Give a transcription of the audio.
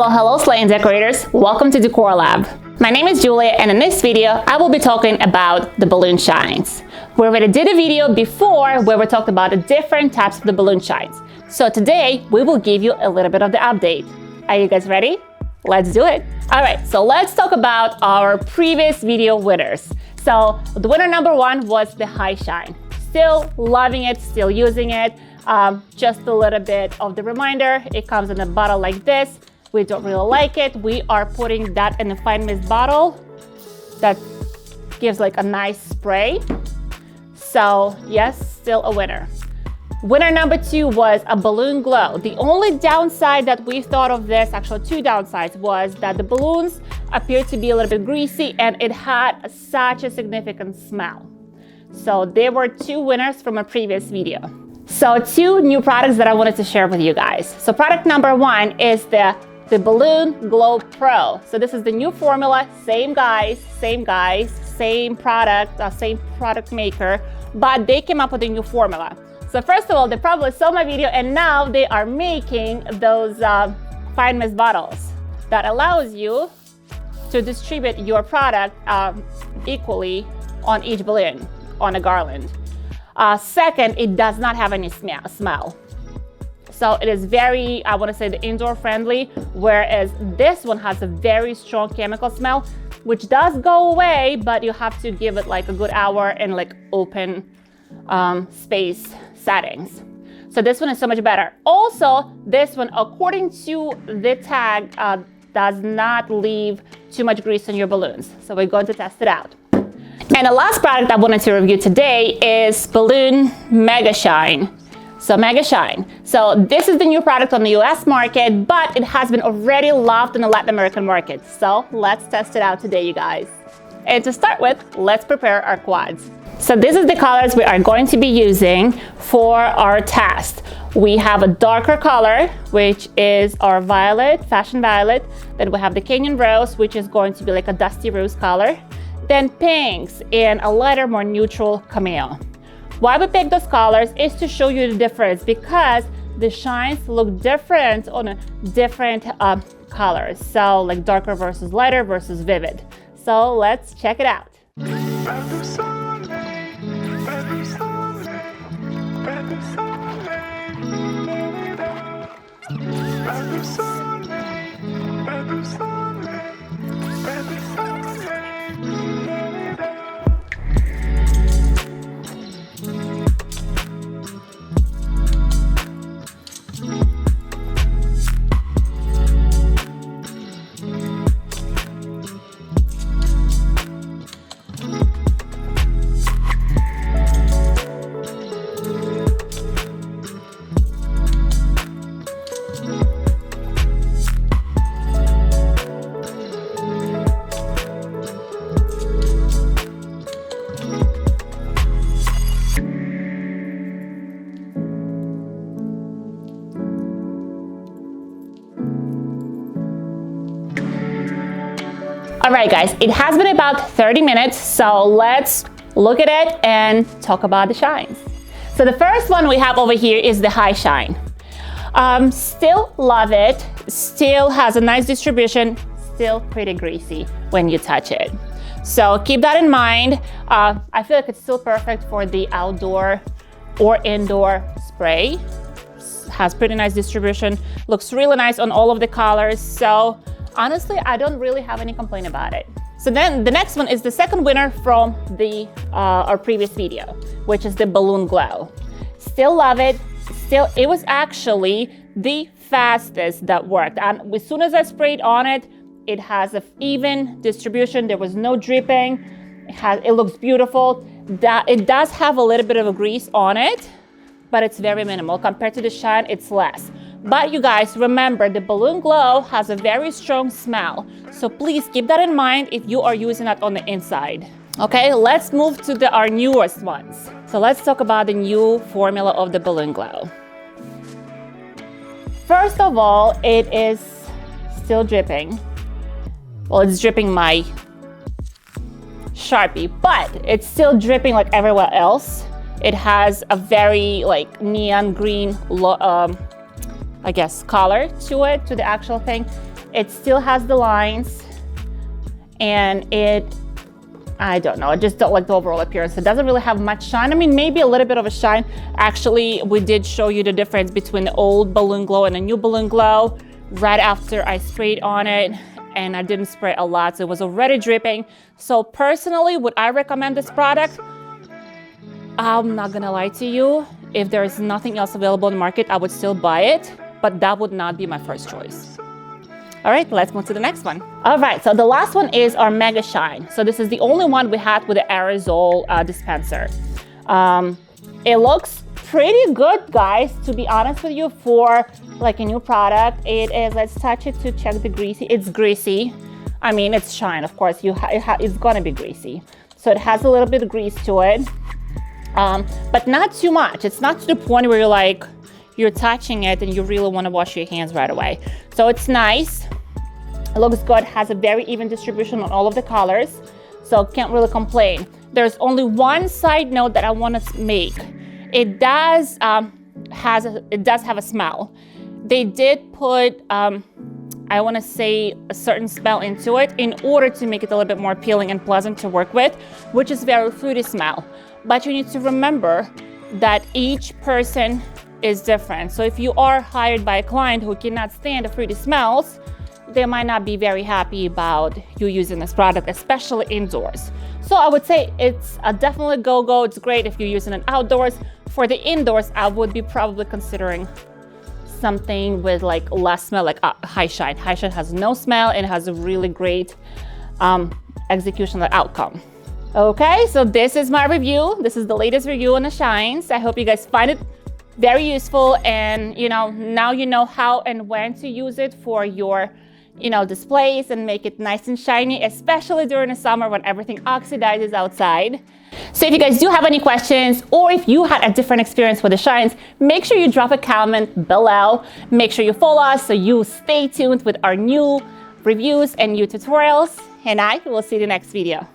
Well, hello slaying decorators, welcome to Decor Lab. My name is Julia, and in this video I will be talking about the balloon shines. We already did a video before where we talked about the different types of the balloon shines. So today we will give you a little bit of the update. Are you guys ready? Let's do it. All right, so let's talk about our previous video winners. So the winner number one was the HiShine. Still loving it, still using it. Just a little bit of the reminder, it comes in a bottle like this. We don't really like it. We are putting that in a fine mist bottle that gives like a nice spray. So yes, still a winner. Winner number two was a balloon glow. The only downside that we thought of this, actually two downsides, was that the balloons appeared to be a little bit greasy and it had such a significant smell. So there were two winners from a previous video. So two new products that I wanted to share with you guys. So product number one is the Balloon Glow Pro. So this is the new formula, same guys, same product, same product maker, but they came up with a new formula. So first of all, they probably saw my video and now they are making those fine mist bottles that allows you to distribute your product equally on each balloon on a garland. Second, it does not have any smell. So it is very, I want to say, the indoor friendly, whereas this one has a very strong chemical smell, which does go away, but you have to give it like a good hour in like open space settings. So this one is so much better. Also, this one, according to the tag, does not leave too much grease on your balloons. So we're going to test it out. And the last product I wanted to review today is Balloon Megashine. So Megashine. So this is the new product on the US market, but it has been already loved in the Latin American market. So let's test it out today, you guys. And to start with, let's prepare our quads. So this is the colors we are going to be using for our test. We have a darker color, which is our violet, fashion violet. Then we have the Canyon Rose, which is going to be like a dusty rose color. Then pinks and a lighter, more neutral cameo. Why we pick those colors is to show you the difference, because the shines look different on a different colors. So like darker versus lighter versus vivid. So let's check it out. All right, guys, it has been about 30 minutes, so let's look at it and talk about the shines. So the first one we have over here is the HiShine. Still love it, still has a nice distribution, still pretty greasy when you touch it. So keep that in mind. I feel like it's still perfect for the outdoor or indoor spray. Has pretty nice distribution, looks really nice on all of the colors. So honestly, I don't really have any complaint about it. So then the next one is the second winner from our previous video, which is the Balloon Glow. Still love it. Still, it was actually the fastest that worked. And as soon as I sprayed on it, it has an even distribution. There was no dripping. It looks beautiful. It does have a little bit of a grease on it, but it's very minimal. Compared to the shine, it's less. But you guys, remember, the Balloon Glow has a very strong smell. So please keep that in mind if you are using that on the inside. Okay, let's move to our newest ones. So let's talk about the new formula of the Balloon Glow. First of all, it is still dripping. Well, it's dripping my Sharpie, but it's still dripping like everywhere else. It has a very like neon green, I guess, color to it, to the actual thing. It still has the lines, and I don't know, I just don't like the overall appearance. It doesn't really have much shine. I mean, maybe a little bit of a shine. Actually, we did show you the difference between the old Balloon Glow and the new Balloon Glow right after I sprayed on it, and I didn't spray a lot, so it was already dripping. So personally, would I recommend this product? I'm not gonna lie to you. If there is nothing else available in the market, I would still buy it, but that would not be my first choice. All right, let's move to the next one. All right, so the last one is our Megashine. So this is the only one we had with the aerosol dispenser. It looks pretty good, guys, to be honest with you, for like a new product. It is, let's touch it to check the greasy. It's greasy. I mean, it's shine, of course. It's gonna be greasy. So it has a little bit of grease to it, but not too much. It's not to the point where you're touching it and you really wanna wash your hands right away. So it's nice. It looks good, has a very even distribution on all of the colors, so can't really complain. There's only one side note that I want to make. It does have a smell. They did put, I want to say, a certain smell into it in order to make it a little bit more appealing and pleasant to work with, which is very fruity smell. But you need to remember that each person is different. So if you are hired by a client who cannot stand the fruity smells, they might not be very happy about you using this product, especially indoors. So I would say it's a definitely go-go. It's great if you're using it outdoors. For the indoors, I would be probably considering something with like less smell, like HiShine. HiShine has no smell and has a really great execution of outcome. Okay, so this is my review. This is the latest review on the shines. I hope you guys find it very useful, and now you know how and when to use it for your displays and make it nice and shiny, especially during the summer when everything oxidizes outside. So if you guys do have any questions, or if you had a different experience with the shines, make sure you drop a comment below. Make sure you follow us so you stay tuned with our new reviews and new tutorials, and I will see you in the next video.